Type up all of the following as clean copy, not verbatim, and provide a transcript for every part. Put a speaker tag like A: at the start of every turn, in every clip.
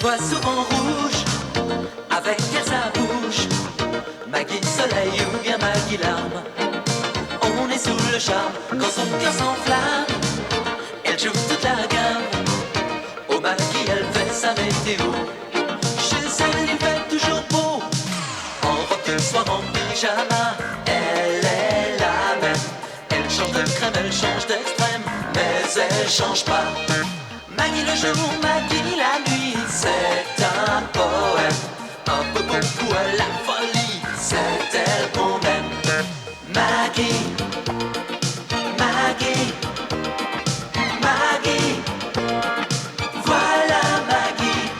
A: voit souvent rouge, avec elle sa bouche. Maggie soleil ou bien Maggie larme. On est sous le charme quand son cœur s'enflamme. Elle joue toute la gamme. Au Maggie elle fait sa météo. Chez elle il fait toujours beau. En robe de soir en pyjama. Elle est la même. Elle change de crème, elle change d'extrême, mais elle change pas. Maggie le jour, Maggie la nuit, c'est un poème. Un peu beaucoup à la folie, c'est elle qu'on aime. Maggie, Maggie, Maggie, voilà Maggie.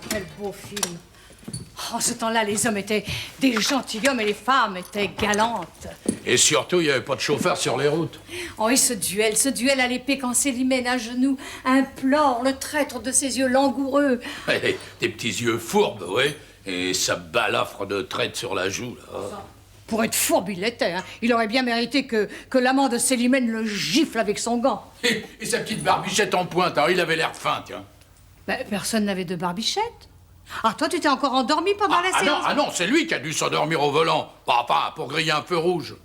B: Quel beau film. En ce temps-là, les hommes étaient des gentilshommes et les femmes étaient galantes.
C: Et surtout, il n'y avait pas de chauffeur sur les routes.
B: Oh, et ce duel à l'épée quand Célimène à genoux implore le traître de ses yeux langoureux.
C: Des petits yeux fourbes, oui. Et sa balafre de traite sur la joue, là.
B: Pour être fourbe, il l'était. Hein. Il aurait bien mérité que l'amant de Célimène le gifle avec son gant.
C: Et sa petite barbichette en pointe, alors il avait l'air fin, tiens.
B: Ben, personne n'avait de barbichette. Ah, toi, tu t'es encore endormi pendant la séance?
C: Ah non, c'est lui qui a dû s'endormir au volant. Enfin, pour griller un feu rouge.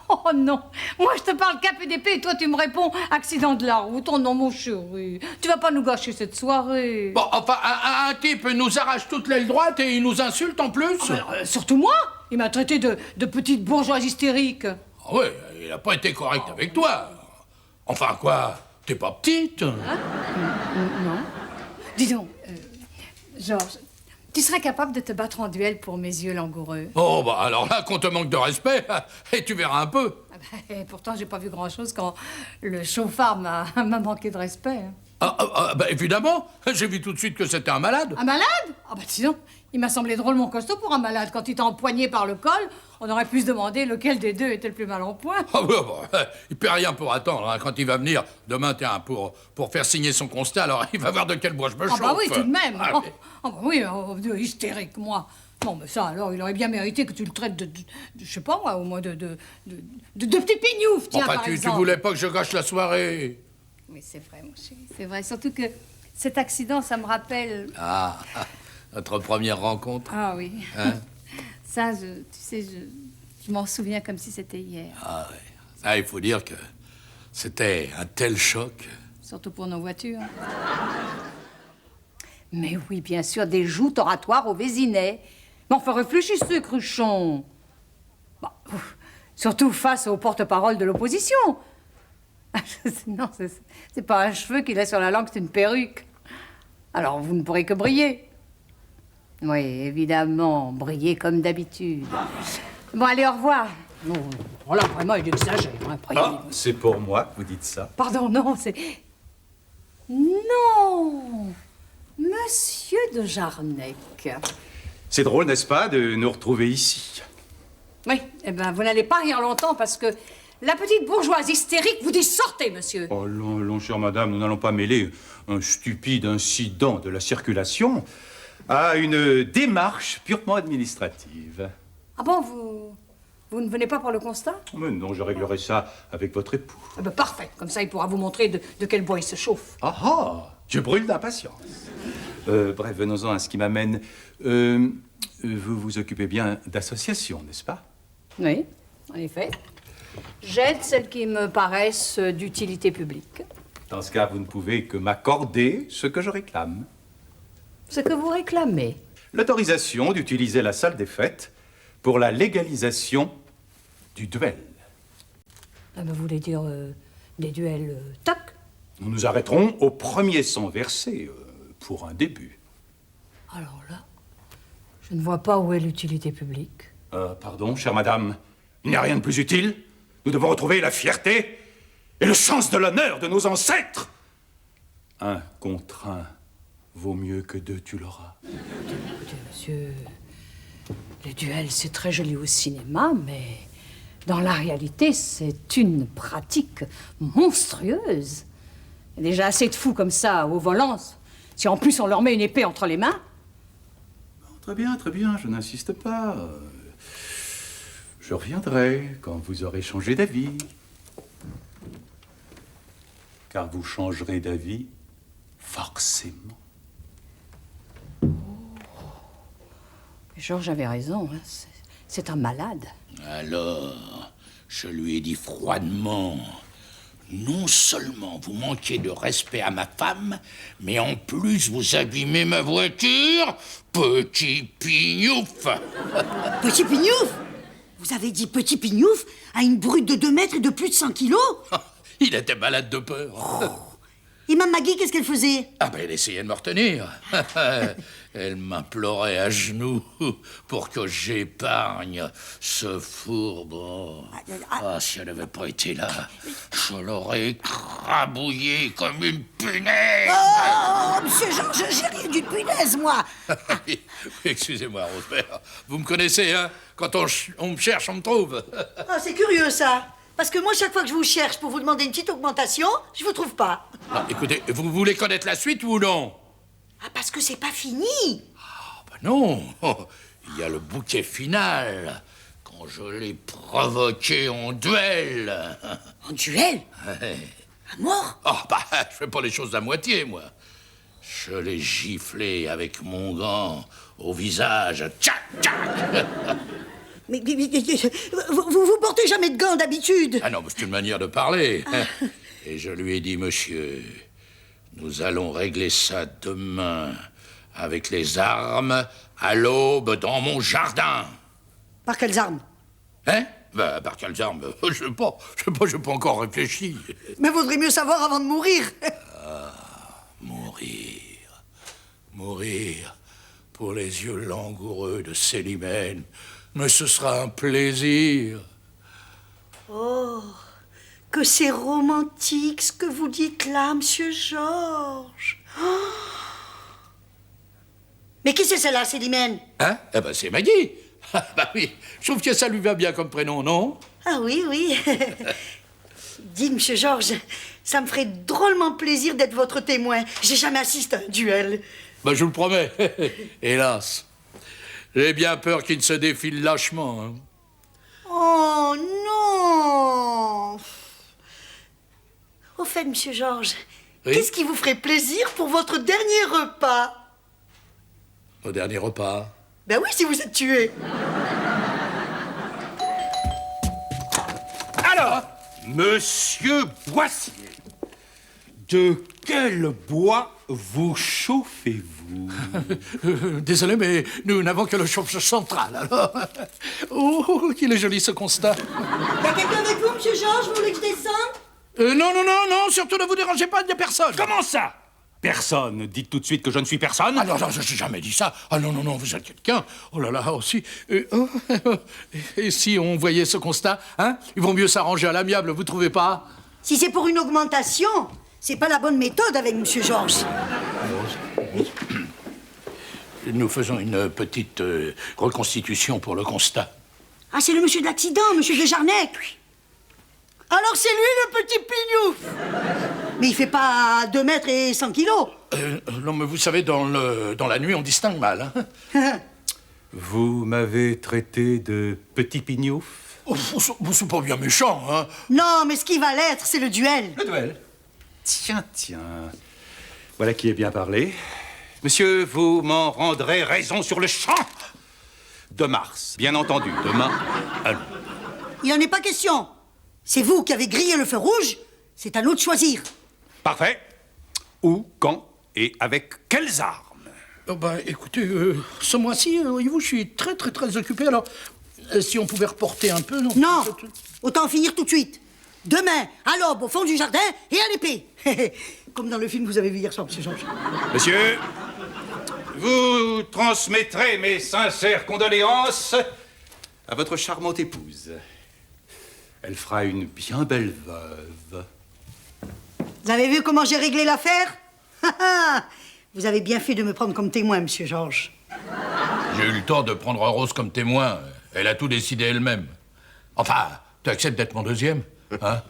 B: Oh non, moi je te parle cap et d'épée et toi tu me réponds accident de la route. Oh non mon chéri, tu vas pas nous gâcher cette soirée.
C: Bon, enfin, un type nous arrache toute l'aile droite et il nous insulte en plus.
B: Surtout moi, il m'a traité de petite bourgeoise hystérique.
C: Ah oui, il a pas été correct avec toi. Enfin quoi, t'es pas petite.
B: Non. Dis donc, Georges, tu serais capable de te battre en duel pour mes yeux langoureux?
C: Oh, bah alors là, qu'on te manque de respect, et tu verras un peu.
B: Et pourtant, j'ai pas vu grand-chose quand le chauffard m'a manqué de respect. Hein.
C: Bah évidemment, j'ai vu tout de suite que c'était un malade.
B: Un malade? Ah bah sinon, il m'a semblé drôlement costaud pour un malade. Quand il t'a empoigné par le col, on aurait pu se demander lequel des deux était le plus mal en point.
C: Ah bah, il paie rien pour attendre. Hein. Quand il va venir demain, tiens, pour faire signer son constat, alors il va voir de quel bois je me chauffe.
B: Ah bah oui, tout de même.
C: Allez.
B: Oh bah oui, hystérique, moi. Non, mais ça, alors, il aurait bien mérité que tu le traites de je sais pas moi, au moins de petit pignouf, tiens,
C: Enfin,
B: par
C: tu
B: exemple.
C: voulais pas que je gâche la soirée.
B: Oui, c'est vrai, mon chéri, c'est vrai. Surtout que cet accident, ça me rappelle...
C: Ah, notre première rencontre.
B: Ah oui.
C: Hein?
B: Ça, tu sais, je m'en souviens comme si c'était hier.
C: Ah ouais. Ça, il faut dire que c'était un tel choc.
B: Surtout pour nos voitures. Mais oui, bien sûr, des joutes oratoires au Vésinet. Mais enfin, réfléchissez, Cruchon. Bah, surtout face au porte-parole de l'opposition. Non, c'est pas un cheveu qu'il a sur la langue, c'est une perruque. Alors, vous ne pourrez que briller. Oui, évidemment, briller comme d'habitude. Bon, allez, au revoir. Non, là, vraiment, il exagère. Hein,
D: Ah, c'est pour moi que vous dites ça.
B: Pardon, non, c'est... Non, Monsieur de Jarnac.
D: C'est drôle, n'est-ce pas, de nous retrouver ici?
B: Oui, eh bien, vous n'allez pas rire longtemps parce que la petite bourgeoise hystérique vous dit sortez, monsieur.
D: Oh non, chère madame, nous n'allons pas mêler un stupide incident de la circulation à une démarche purement administrative.
B: Ah bon, vous ne venez pas pour le constat?
D: Mais non, je réglerai ça avec votre époux.
B: Eh ben, parfait, comme ça il pourra vous montrer de quel bois il se chauffe.
D: Ah, je brûle d'impatience. Bref, venons-en à ce qui m'amène. Vous vous occupez bien d'associations, n'est-ce pas?
B: Oui, en effet. J'aide celles qui me paraissent d'utilité publique.
D: Dans ce cas, vous ne pouvez que m'accorder ce que je réclame.
B: Ce que vous réclamez.
D: L'autorisation d'utiliser la salle des fêtes pour la légalisation du duel.
B: Ah ben, vous voulez dire des duels toc?
D: Nous nous arrêterons au premier sang versé pour un début.
B: Alors là, je ne vois pas où est l'utilité publique.
D: Pardon, chère madame, il n'y a rien de plus utile. Nous devons retrouver la fierté et le sens de l'honneur de nos ancêtres. Un contre un vaut mieux que deux, tu l'auras.
B: Écoutez, monsieur, les duels, c'est très joli au cinéma, mais dans la réalité, c'est une pratique monstrueuse. Il y a déjà assez de fous comme ça au volant. Si en plus on leur met une épée entre les mains.
D: Très bien, je n'insiste pas. Je reviendrai quand vous aurez changé d'avis. Car vous changerez d'avis forcément.
B: Georges avait raison, hein. C'est un malade.
E: Alors, je lui ai dit froidement, non seulement vous manquez de respect à ma femme, mais en plus vous abîmez ma voiture, petit pignouf.
F: Petit pignouf? Vous avez dit petit pignouf à une brute de 2 mètres et de plus de 100 kilos?
C: Il était malade de peur.
F: Et Mme Maggie, qu'est-ce qu'elle faisait?
C: Ah ben, elle essayait de me retenir. Elle m'implorait à genoux pour que j'épargne ce fourbe. Ah, si elle n'avait pas été là, je l'aurais écrabouillé comme une punaise.
F: Oh, monsieur Georges, j'ai rien d'une punaise, moi.
C: Oui, excusez-moi, Rosebert. Vous me connaissez, hein? Quand on me cherche, on me trouve.
F: Ah, c'est curieux, ça. Parce que moi, chaque fois que je vous cherche pour vous demander une petite augmentation, je vous trouve pas.
C: Ah, écoutez, vous voulez connaître la suite ou non?
F: Ah, parce que c'est pas fini.
C: Ben non, il y a le bouquet final, quand je l'ai provoqué en duel.
F: En duel?
C: Ouais.
F: À mort?
C: Oh, bah, je fais pas les choses à moitié, moi. Je l'ai giflé avec mon gant au visage. Tchac, tchac.
F: Mais vous portez jamais de gants d'habitude.
C: Ah non, mais c'est une manière de parler. Et je lui ai dit, monsieur, nous allons régler ça demain avec les armes à l'aube dans mon jardin.
F: Par quelles armes?
C: Hein? Bah, par quelles armes? Je sais pas, j'ai pas encore réfléchi.
F: Mais vaudrait mieux savoir avant de mourir.
C: Mourir pour les yeux langoureux de Célimène. Mais ce sera un plaisir.
F: Oh, que c'est romantique ce que vous dites là, monsieur Georges. Oh. Mais qui c'est celle-là, Célimène?
C: Hein? Eh ben, c'est Maggie. Bah oui, je trouve que ça lui va bien comme prénom, non?
F: Ah oui, oui. Dites, monsieur Georges, ça me ferait drôlement plaisir d'être votre témoin. J'ai jamais assisté à un duel.
C: Ben, je vous le promets. Hélas. J'ai bien peur qu'il ne se défile lâchement. Hein.
F: Oh non! Au fait, monsieur Georges,
C: Oui?
F: qu'est-ce qui vous ferait plaisir pour votre dernier repas?
C: Au dernier repas.
F: Ben oui, si vous êtes tué.
D: Alors, monsieur Boissier, de quel bois vous chauffez-vous?
C: Désolé, mais nous n'avons que le chauffage central, alors. Oh, qu'il est joli ce constat.
F: Y a quelqu'un avec vous, monsieur Georges? Vous voulez que je descende?
C: Non, surtout ne vous dérangez pas, il n'y a personne.
D: Comment ça? Personne. Dites tout de suite que je ne suis personne.
C: Ah non, je n'ai jamais dit ça. Ah non, vous êtes quelqu'un. Oh là là, aussi. Et si on voyait ce constat, hein? Ils vont mieux s'arranger à l'amiable, vous trouvez pas?
F: Si c'est pour une augmentation, c'est pas la bonne méthode avec monsieur Georges.
C: Nous faisons une petite reconstitution pour le constat.
F: Ah, c'est le monsieur de l'accident, monsieur Desjarnais. Alors c'est lui le petit pignouf. Mais il fait pas 2 mètres et 100 kilos.
C: Non, mais vous savez, dans la nuit, on distingue mal. Hein?
D: Vous m'avez traité de petit pignouf?
C: Oh, c'est pas bien méchant, hein?
F: Non, mais ce qui va l'être, c'est le duel.
C: Le duel.
D: Tiens. Voilà qui est bien parlé. Monsieur, vous m'en rendrez raison sur le champ de Mars. Bien entendu, demain, allons.
F: Il n'en est pas question. C'est vous qui avez grillé le feu rouge. C'est à nous de choisir.
D: Parfait. Où, quand et avec quelles armes?
C: Oh, bah, écoutez, ce mois-ci, voyez-vous, je suis très occupé, alors si on pouvait reporter un peu, non?
F: Non, autant en finir tout de suite. Demain, à l'aube, au fond du jardin et à l'épée. Comme dans le film que vous avez vu hier soir, monsieur Georges.
D: Monsieur, vous transmettrez mes sincères condoléances à votre charmante épouse. Elle fera une bien belle veuve.
F: Vous avez vu comment j'ai réglé l'affaire? Vous avez bien fait de me prendre comme témoin, monsieur Georges.
C: J'ai eu le temps de prendre Rose comme témoin. Elle a tout décidé elle-même. Enfin, tu acceptes d'être mon deuxième, hein?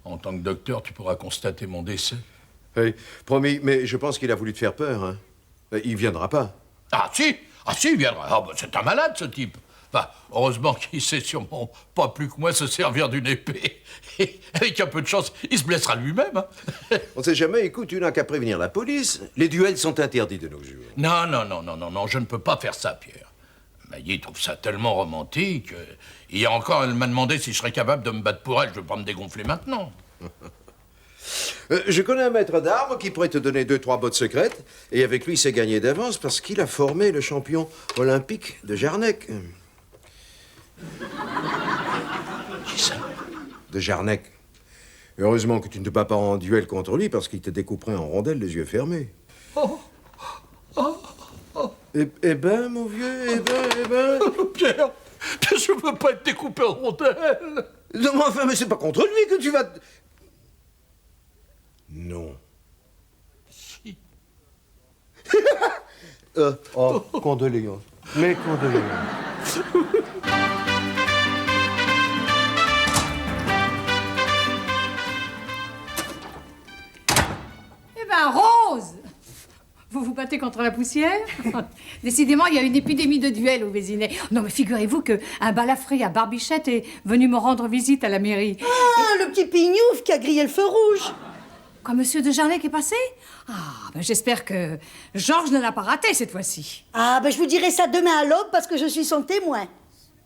C: En tant que docteur, tu pourras constater mon décès.
G: Oui, promis, mais je pense qu'il a voulu te faire peur, hein. Il viendra pas.
C: Ah si, il viendra. Ah, bah, c'est un malade, ce type. Enfin, heureusement qu'il sait sûrement pas plus que moi se servir d'une épée. Et avec un peu de chance, il se blessera lui-même. Hein.
G: On sait jamais, écoute, tu n'as qu'à prévenir la police. Les duels sont interdits de nos jours.
C: Non, je ne peux pas faire ça, Pierre. Maggie trouve ça tellement romantique. Hier encore, elle m'a demandé si je serais capable de me battre pour elle. Je ne veux pas me dégonfler maintenant.
G: Je connais un maître d'armes qui pourrait te donner 2-3 bottes secrètes, et avec lui, c'est gagné d'avance parce qu'il a formé le champion olympique de Jarnac.
C: Qui ça?
G: De Jarnac. Heureusement que tu ne te bats pas en duel contre lui parce qu'il te découperait en rondelles les yeux fermés. Eh ben, mon vieux, eh ben...
C: Pierre, je ne veux pas être découpé en rondelles.
G: Non, mais enfin, mais c'est pas contre lui que tu vas... Non.
C: Si.
G: Condoléances. Mes condoléances.
B: Eh ben, Rose! Vous vous battez contre la poussière? Décidément, il y a une épidémie de duels au Vésinet. Non, mais figurez-vous qu'un balafré à Barbichette est venu me rendre visite à la mairie.
F: Ah, le petit pignouf qui a grillé le feu rouge.
B: Quand monsieur de Jarnac est passé? Ah, ben j'espère que Georges ne l'a pas raté cette fois-ci.
F: Ah, ben je vous dirai ça demain à l'aube parce que je suis son témoin.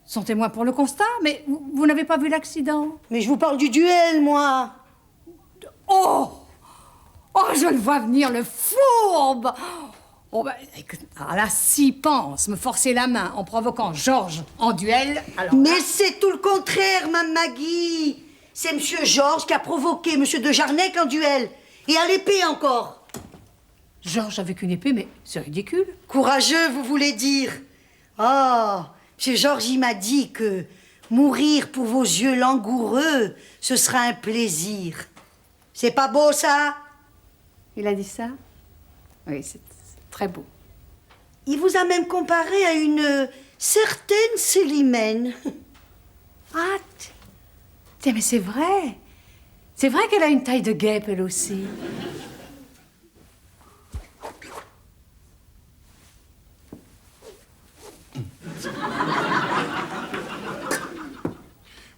B: Son témoin pour le constat? Mais vous n'avez pas vu l'accident?
F: Mais je vous parle du duel, moi.
B: Oh! Oh, je le vois venir, le fourbe! Oh, ben, écoute, alors là, s'il pense me forcer la main en provoquant Georges en duel, alors...
F: Mais c'est tout le contraire, ma Maggie. C'est monsieur Georges qui a provoqué monsieur de Jarnac en duel. Et à l'épée encore.
B: Georges avec une épée, mais c'est ridicule.
F: Courageux, vous voulez dire. Oh, monsieur Georges, il m'a dit que mourir pour vos yeux langoureux, ce sera un plaisir. C'est pas beau, ça?
B: Il a dit ça? Oui, c'est très beau.
F: Il vous a même comparé à une certaine Célimène.
B: Ah, tiens, mais c'est vrai. C'est vrai qu'elle a une taille de guêpe, elle aussi.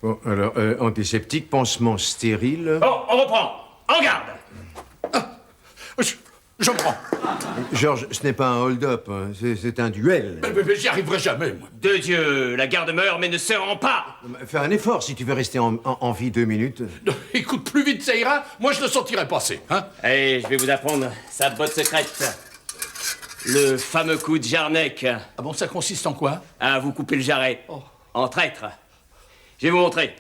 G: Bon, alors, antiseptique, pansement stérile...
H: Bon, on reprend. En garde.
C: Je prends.
G: Georges, ce n'est pas un hold-up, hein. C'est un duel.
C: Mais j'y arriverai jamais, moi.
H: De Dieu, la garde meurt mais ne se rend pas.
G: Fais un effort si tu veux rester en vie 2 minutes.
C: Non, écoute, plus vite ça ira, moi je le sentirai passer, hein.
H: Allez, je vais vous apprendre sa botte secrète. Le fameux coup de Jarnac.
C: Ah bon, ça consiste en quoi?
H: À vous couper le jarret. En traître. Je vais vous montrer.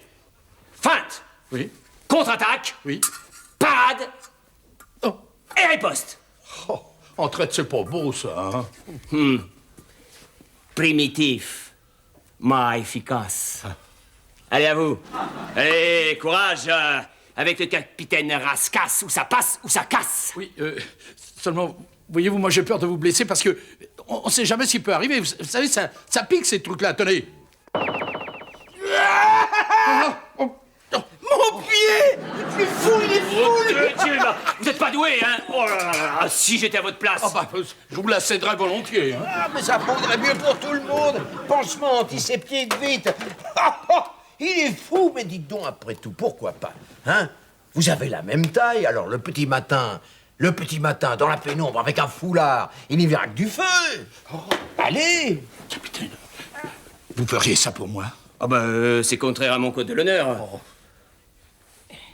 H: Feinte.
C: Oui.
H: Contre-attaque.
C: Oui.
H: Parade.
C: Oh.
H: Et riposte.
C: Oh, en traite, c'est pas beau, ça, hein.
H: Primitif. Mais efficace. Allez, à vous. Allez, courage. Avec le capitaine Rascasse, où ça passe, où ça casse.
C: Oui, seulement, voyez-vous, moi j'ai peur de vous blesser parce que on sait jamais ce qui peut arriver. Vous savez, ça pique ces trucs-là, tenez.
H: Mon pied! Il est fou, il est fou! Dieu, vous n'êtes pas doué, hein? Oh là là là, si j'étais à votre place.
C: Ah bah, je vous la céderais volontiers, hein.
I: Ah, mais ça vaudrait mieux pour tout le monde. Pansement antiseptique, vite. Il est fou, mais dites donc, après tout, pourquoi pas, hein? Vous avez la même taille, alors le petit matin, dans la pénombre, avec un foulard, il n'y verra que du feu. Allez!
C: Capitaine, vous feriez ça pour moi?
H: Ah bah, c'est contraire à mon code de l'honneur.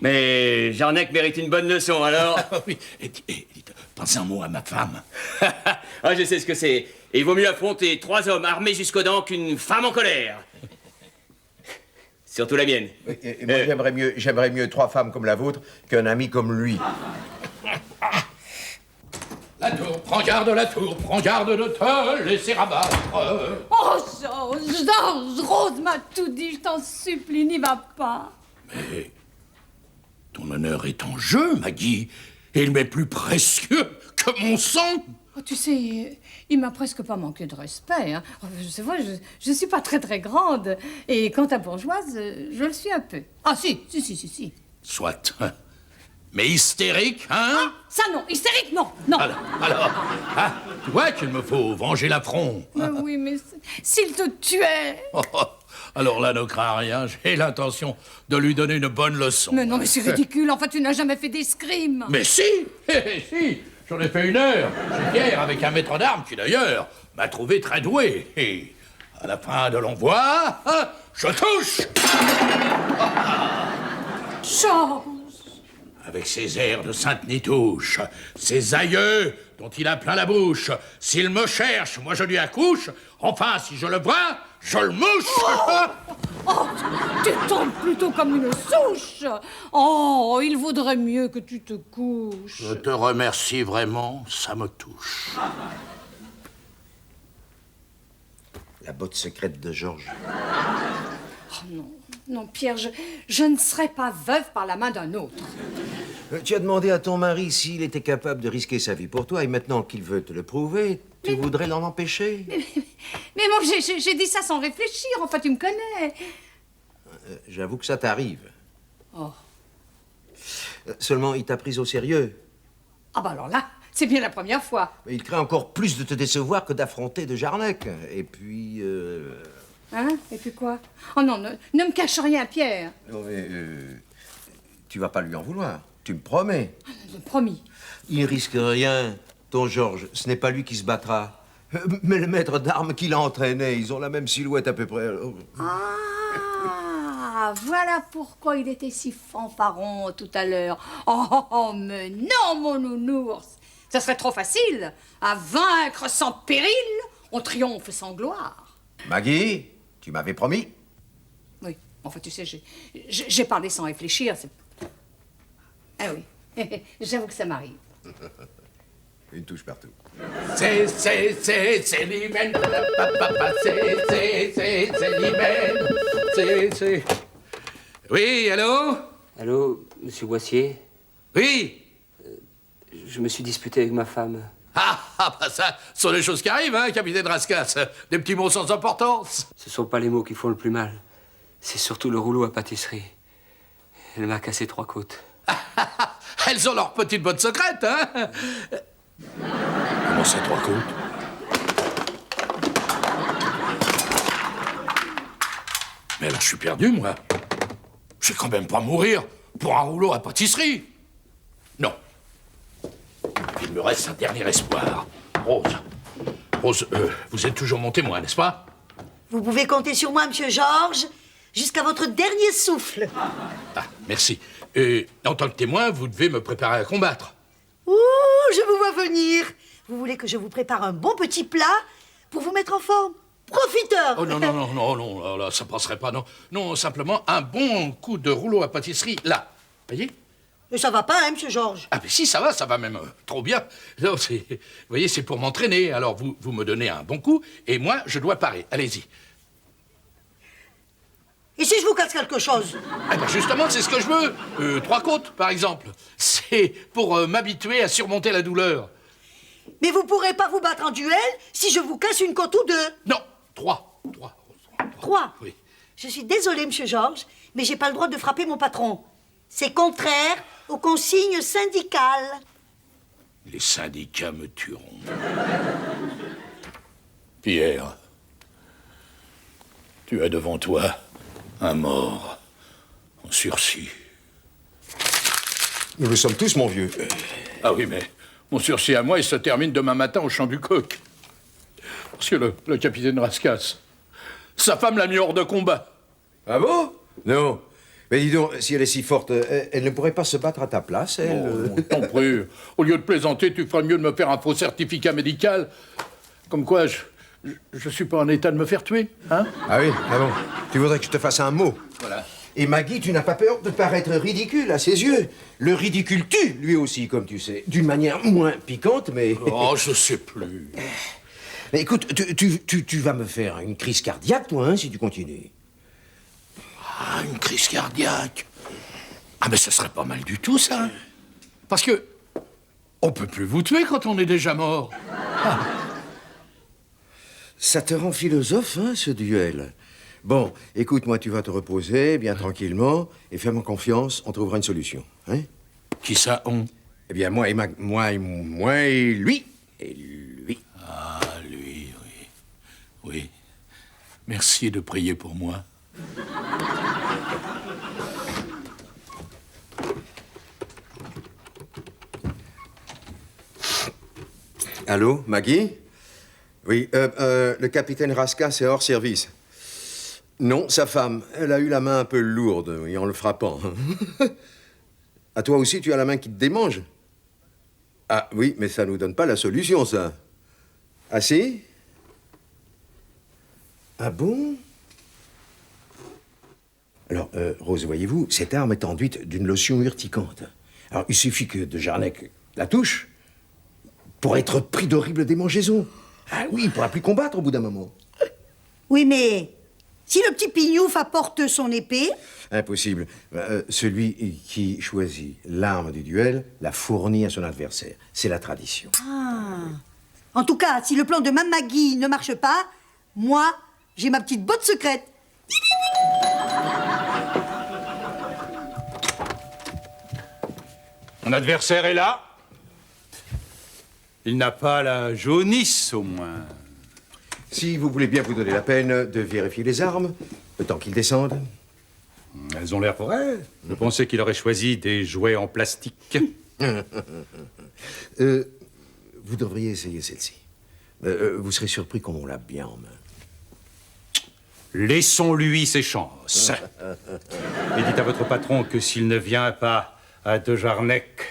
H: Mais Jarnac mérite une bonne leçon, alors.
C: Ah oui, et dites, pensez un mot à ma femme.
H: Ah, je sais ce que c'est. Et il vaut mieux affronter 3 hommes armés jusqu'aux dents qu'une femme en colère. Surtout la mienne.
I: Et moi, j'aimerais mieux 3 femmes comme la vôtre qu'un ami comme lui.
C: La tour, prends garde, la tour, prends garde de te laisser abattre.
B: Oh, Georges, Rose m'a tout dit, je t'en supplie, n'y va pas.
C: Mais ton honneur est en jeu, Maggie. Et il m'est plus précieux que mon sang.
B: Oh, tu sais, il m'a presque pas manqué de respect. Hein. C'est vrai, je suis pas très très grande. Et quant à bourgeoise, je le suis un peu. Ah si.
C: Soit. Mais hystérique, hein?
B: Ça non, hystérique, non, non.
C: Alors, hein, tu vois qu'il me faut venger l'affront.
B: Mais oui, mais s'il te tuait.
C: Alors là, ne crains rien, j'ai l'intention de lui donner une bonne leçon.
B: Mais non, mais c'est ridicule, en fait, tu n'as jamais fait d'escrime.
C: Mais si, si, j'en ai fait 1 heure. J'étais hier avec un maître d'armes qui, d'ailleurs, m'a trouvé très doué. Et à la fin de l'envoi, je touche.
B: Georges.
C: Avec ses airs de Sainte-Nitouche, ses aïeux dont il a plein la bouche. S'il me cherche, moi je lui accouche. Enfin, si je le vois, je le mouche.
B: Oh, tu tombes plutôt comme une souche. Oh, il vaudrait mieux que tu te couches.
C: Je te remercie vraiment, ça me touche.
G: La botte secrète de Georges.
B: Oh non, non, Pierre, je ne serai pas veuve par la main d'un autre.
G: Tu as demandé à ton mari s'il était capable de risquer sa vie pour toi, et maintenant qu'il veut te le prouver, tu voudrais l'en empêcher?
B: Mais bon, j'ai dit ça sans réfléchir, enfin, tu me connais.
G: J'avoue que ça t'arrive.
B: Oh.
G: Seulement, il t'a pris au sérieux.
B: Ah bah alors là, c'est bien la première fois.
G: Mais il craint encore plus de te décevoir que d'affronter de Jarnac. Et puis...
B: Hein? Et puis quoi? Oh non, ne me cache rien, Pierre.
G: Non mais... tu vas pas lui en vouloir. Tu me promets.
B: Promis.
G: Il risque rien. Ton Georges, ce n'est pas lui qui se battra. Mais le maître d'armes qui l'a entraîné, ils ont la même silhouette à peu près.
B: Ah, voilà pourquoi il était si fanfaron tout à l'heure. Oh, mais non, mon nounours. Ça serait trop facile. À vaincre sans péril, on triomphe sans gloire.
G: Maggie, tu m'avais promis.
B: Oui, enfin, tu sais, j'ai parlé sans réfléchir. Ah oui, j'avoue que ça m'arrive.
G: Une touche partout.
C: C'est l'hymen. C'est l'hymen. C'est... Oui, allô?
J: Allô, monsieur Boissier?
C: Oui.
J: Je me suis disputé avec ma femme.
C: Bah ça, ce sont les choses qui arrivent, hein, capitaine Rascasse. Des petits mots sans importance.
J: Ce sont pas les mots qui font le plus mal. C'est surtout le rouleau à pâtisserie. Elle m'a cassé 3 côtes.
C: Elles ont leur petite botte secrète, hein? Comment ça, 3 côtes? Mais là, je suis perdu, moi. Je vais quand même pas mourir pour un rouleau à pâtisserie. Non. Il me reste un dernier espoir. Rose, vous êtes toujours mon témoin, n'est-ce pas?
F: Vous pouvez compter sur moi, monsieur Georges, jusqu'à votre dernier souffle.
C: Ah, merci. En tant que témoin, vous devez me préparer à combattre.
F: Ouh, je vous vois venir. Vous voulez que je vous prépare un bon petit plat pour vous mettre en forme? Profiteur!
C: Oh non, là, ça passerait pas, non. Non, simplement un bon coup de rouleau à pâtisserie, là. Voyez?
F: Mais ça va pas, hein, monsieur Georges?
C: Ah, mais si, ça va même trop bien. Non, vous voyez, c'est pour m'entraîner. Alors, vous me donnez un bon coup, et moi, je dois parer. Allez-y.
F: Et si je vous casse quelque chose?
C: Ah, ben justement, c'est ce que je veux. 3 côtes, par exemple. C'est pour m'habituer à surmonter la douleur.
F: Mais vous pourrez pas vous battre en duel si je vous casse une côte ou 2.
C: Non, 3.
F: 3?
C: Oui.
F: Je suis désolée, monsieur Georges, mais j'ai pas le droit de frapper mon patron. C'est contraire aux consignes syndicales.
C: Les syndicats me tueront. Pierre, tu as devant toi un mort en sursis.
G: Nous le sommes tous, mon vieux.
C: Ah oui, mais mon sursis à moi, il se termine demain matin au Champ du Coq. Parce que le capitaine Rascasse, sa femme l'a mis hors de combat.
G: Ah bon? Non. Mais dis donc, si elle est si forte, elle ne pourrait pas se battre à ta place, elle?
C: Oh, t'en prie. Au lieu de plaisanter, tu ferais mieux de me faire un faux certificat médical. Comme quoi, je suis pas en état de me faire tuer, hein?
G: Ah oui? Ah bon? Tu voudrais que je te fasse un mot?
C: Voilà.
G: Et Maggie, tu n'as pas peur de paraître ridicule à ses yeux. Le ridicule tue, lui aussi, comme tu sais. D'une manière moins piquante, mais...
C: Oh, je sais plus.
G: Mais écoute, tu vas me faire une crise cardiaque, toi, hein, si tu continues.
C: Ah, une crise cardiaque. Ah, mais ça serait pas mal du tout, ça. Parce que on peut plus vous tuer quand on est déjà mort. Ah.
G: Ça te rend philosophe, hein, ce duel. Bon, écoute, moi, tu vas te reposer, bien tranquillement, et fais-moi confiance, on trouvera une solution, hein?
C: Qui ça, on?
G: Eh bien, moi et lui. Et lui.
C: Ah, lui, oui. Oui. Merci de prier pour moi.
G: Allô, Maggie? Oui, le capitaine Raskas est hors service. Non, sa femme. Elle a eu la main un peu lourde, oui, en le frappant. À toi aussi, tu as la main qui te démange? Ah oui, mais ça nous donne pas la solution, ça. Ah si? Ah bon? Alors, Rose, voyez-vous, cette arme est enduite d'une lotion urticante. Alors, il suffit que de Jarnac la touche pour être pris d'horribles démangeaisons. Ah oui, il ne pourra plus combattre au bout d'un moment.
F: Oui, mais si le petit Pignouf apporte son épée...
G: Impossible. Celui qui choisit l'arme du duel la fournit à son adversaire. C'est la tradition.
F: Ah. En tout cas, si le plan de Mme Maggie ne marche pas, moi, j'ai ma petite botte secrète.
D: Mon adversaire est là. Il n'a pas la jaunisse, au moins.
G: Si vous voulez bien vous donner la peine de vérifier les armes, le temps qu'ils descendent.
D: Elles ont l'air vraies. Je pensais qu'il aurait choisi des jouets en plastique.
G: Vous devriez essayer celle-ci. Vous serez surpris comme on l'a bien en main.
D: Laissons-lui ses chances. Et dites à votre patron que s'il ne vient pas à De Jarnac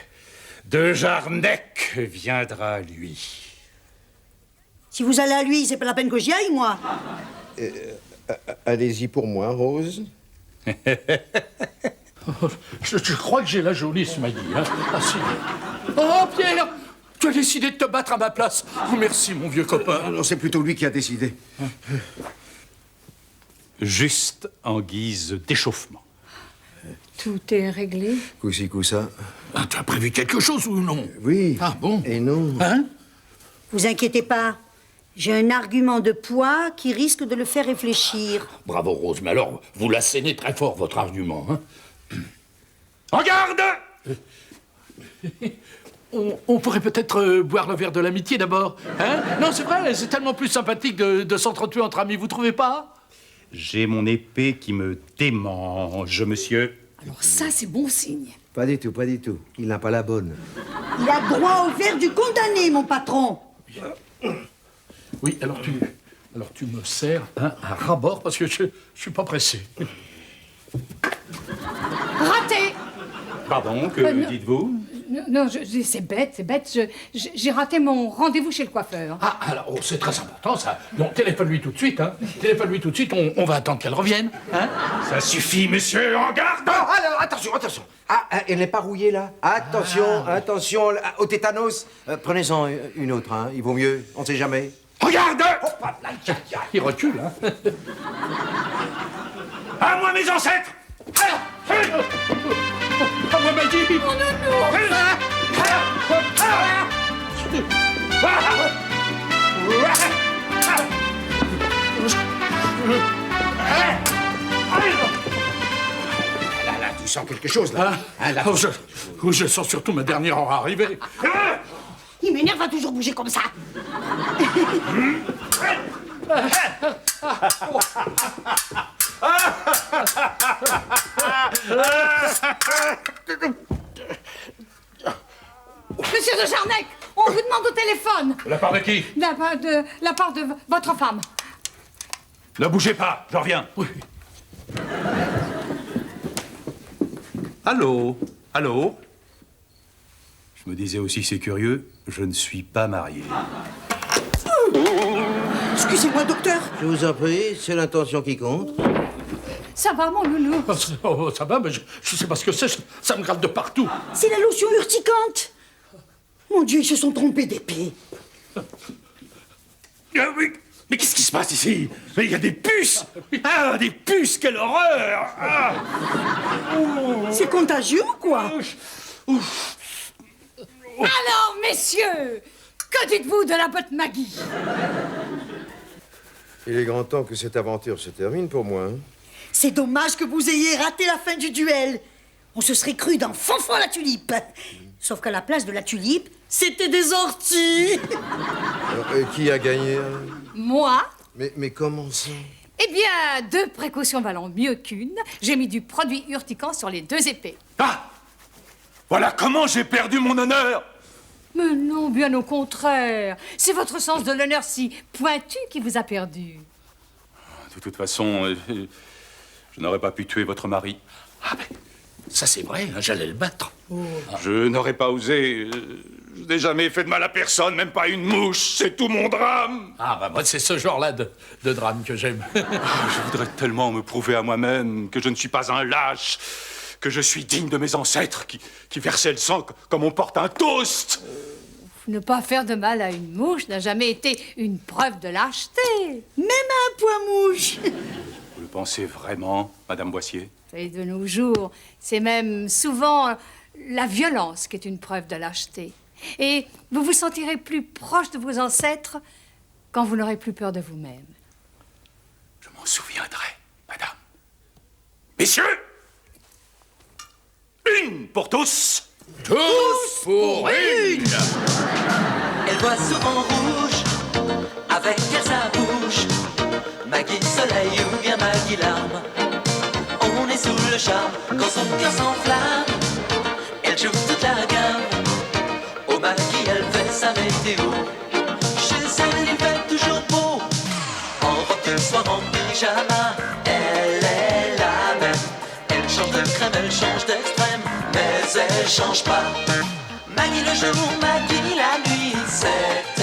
D: viendra à lui.
F: Si vous allez à lui, c'est pas la peine que j'y aille, moi.
G: Allez-y pour moi, Rose.
C: Je crois que j'ai la jaunisse, Maggie. Hein? Ah, si. Oh, Pierre! Tu as décidé de te battre à ma place. Oh, merci, mon vieux copain.
G: Non, c'est plutôt lui qui a décidé.
D: Juste en guise d'échauffement.
B: Tout est réglé.
G: Coup-ci, coup-ça.
C: Ah, tu as prévu quelque chose ou non?
G: Oui.
C: Ah bon?
G: Et non.
C: Hein?
F: Vous inquiétez pas. J'ai un argument de poids qui risque de le faire réfléchir.
E: Bravo, Rose, mais alors, vous l'assénez très fort, votre argument, hein?
D: En garde!
C: On pourrait peut-être boire le verre de l'amitié d'abord. Hein? Non, c'est vrai, c'est tellement plus sympathique de s'entretuer entre amis, vous trouvez pas?
D: J'ai mon épée qui me démange, monsieur.
B: Alors ça, c'est bon signe.
G: Pas du tout, pas du tout. Il n'a pas la bonne.
F: Il a droit au verre du condamné, mon patron.
C: Oui, alors tu me sers hein, à ras-bord parce que je suis pas pressé.
B: Raté!
D: Pardon, que
B: non.
D: dites-vous?
B: Non, c'est bête. J'ai raté mon rendez-vous chez le coiffeur.
C: Ah, alors, oh, c'est très important, ça. Donc, téléphone-lui tout de suite, hein. Téléphone-lui tout de suite, on va attendre qu'elle revienne, hein.
D: Ça suffit, monsieur, en garde!
G: Ah, alors, attention. Ah, elle n'est pas rouillée, là. Attention, au tétanos. Prenez-en une autre, hein. Il vaut mieux, on ne sait jamais.
D: Regarde!
C: Il recule, hein.
D: À moi, mes ancêtres!
C: À moi, Maggie!
B: Oh, non.
G: Là, tu sens quelque chose, là.
C: Je sens surtout ma dernière heure arrivée.
F: Il m'énerve à toujours bouger comme ça.
B: Monsieur de Jarnac, on vous demande au téléphone.
D: De la part de qui?
B: La part de votre femme.
D: Ne bougez pas, je reviens.
C: Oui.
D: Allô? Je me disais aussi, c'est curieux, je ne suis pas marié.
F: Excusez-moi, docteur.
G: Je vous en prie, c'est l'intention qui compte.
B: Ça va, mon loulou?
C: Oh, ça va, mais je sais pas ce que c'est, ça me gratte de partout.
F: C'est la lotion urticante. Mon Dieu, ils se sont trompés d'épée.
D: Oui, mais qu'est-ce qui se passe ici? Mais il y a des puces! Ah, des puces, quelle horreur! Ah.
F: C'est contagieux ou quoi?
B: Alors, messieurs, que dites-vous de la botte Maggie?
G: Il est grand temps que cette aventure se termine pour moi, hein.
F: C'est dommage que vous ayez raté la fin du duel. On se serait cru dans Fanfan la tulipe. Sauf qu'à la place de la tulipe, c'était des orties.
G: Qui a gagné?
B: Moi?
G: Mais comment ça?
B: Eh bien, 2 précautions valant mieux qu'une. J'ai mis du produit urticant sur les 2 épées.
D: Ah! Voilà comment j'ai perdu mon honneur!
B: Mais non, bien au contraire. C'est votre sens de l'honneur si pointu qui vous a perdu.
D: De toute façon, je n'aurais pas pu tuer votre mari.
E: Ah ben, ça c'est vrai, hein, j'allais le battre.
D: Je n'aurais pas osé. Je n'ai jamais fait de mal à personne, même pas à une mouche. C'est tout mon drame.
C: Ah, bah moi, c'est ce genre-là de drame que j'aime.
D: Je voudrais tellement me prouver à moi-même que je ne suis pas un lâche, que je suis digne de mes ancêtres qui versaient le sang comme on porte un toast.
B: Ne pas faire de mal à une mouche n'a jamais été une preuve de lâcheté.
F: Même un poids-mouche.
D: Vous le pensez vraiment, Madame Boissier?
B: Et de nos jours, c'est même souvent la violence qui est une preuve de lâcheté. Et vous vous sentirez plus proche de vos ancêtres quand vous n'aurez plus peur de vous-même.
D: Je m'en souviendrai, Madame. Messieurs, une pour tous.
E: Tous pour une.
A: Elle voit souvent rouge, avec elle sa bouche. Maggie soleil ou bien Maggie larme. On est sous le charme quand son cœur s'enflamme. Elle joue toute la gamme. Au Maggie elle fait sa météo. Chez elle il fait toujours beau. En robe de soir, en pyjama. Elle est la même. Elle change de crème, elle change d'extrême. Mais elle change pas. Maggie le jour, Maggie la nuit, c'est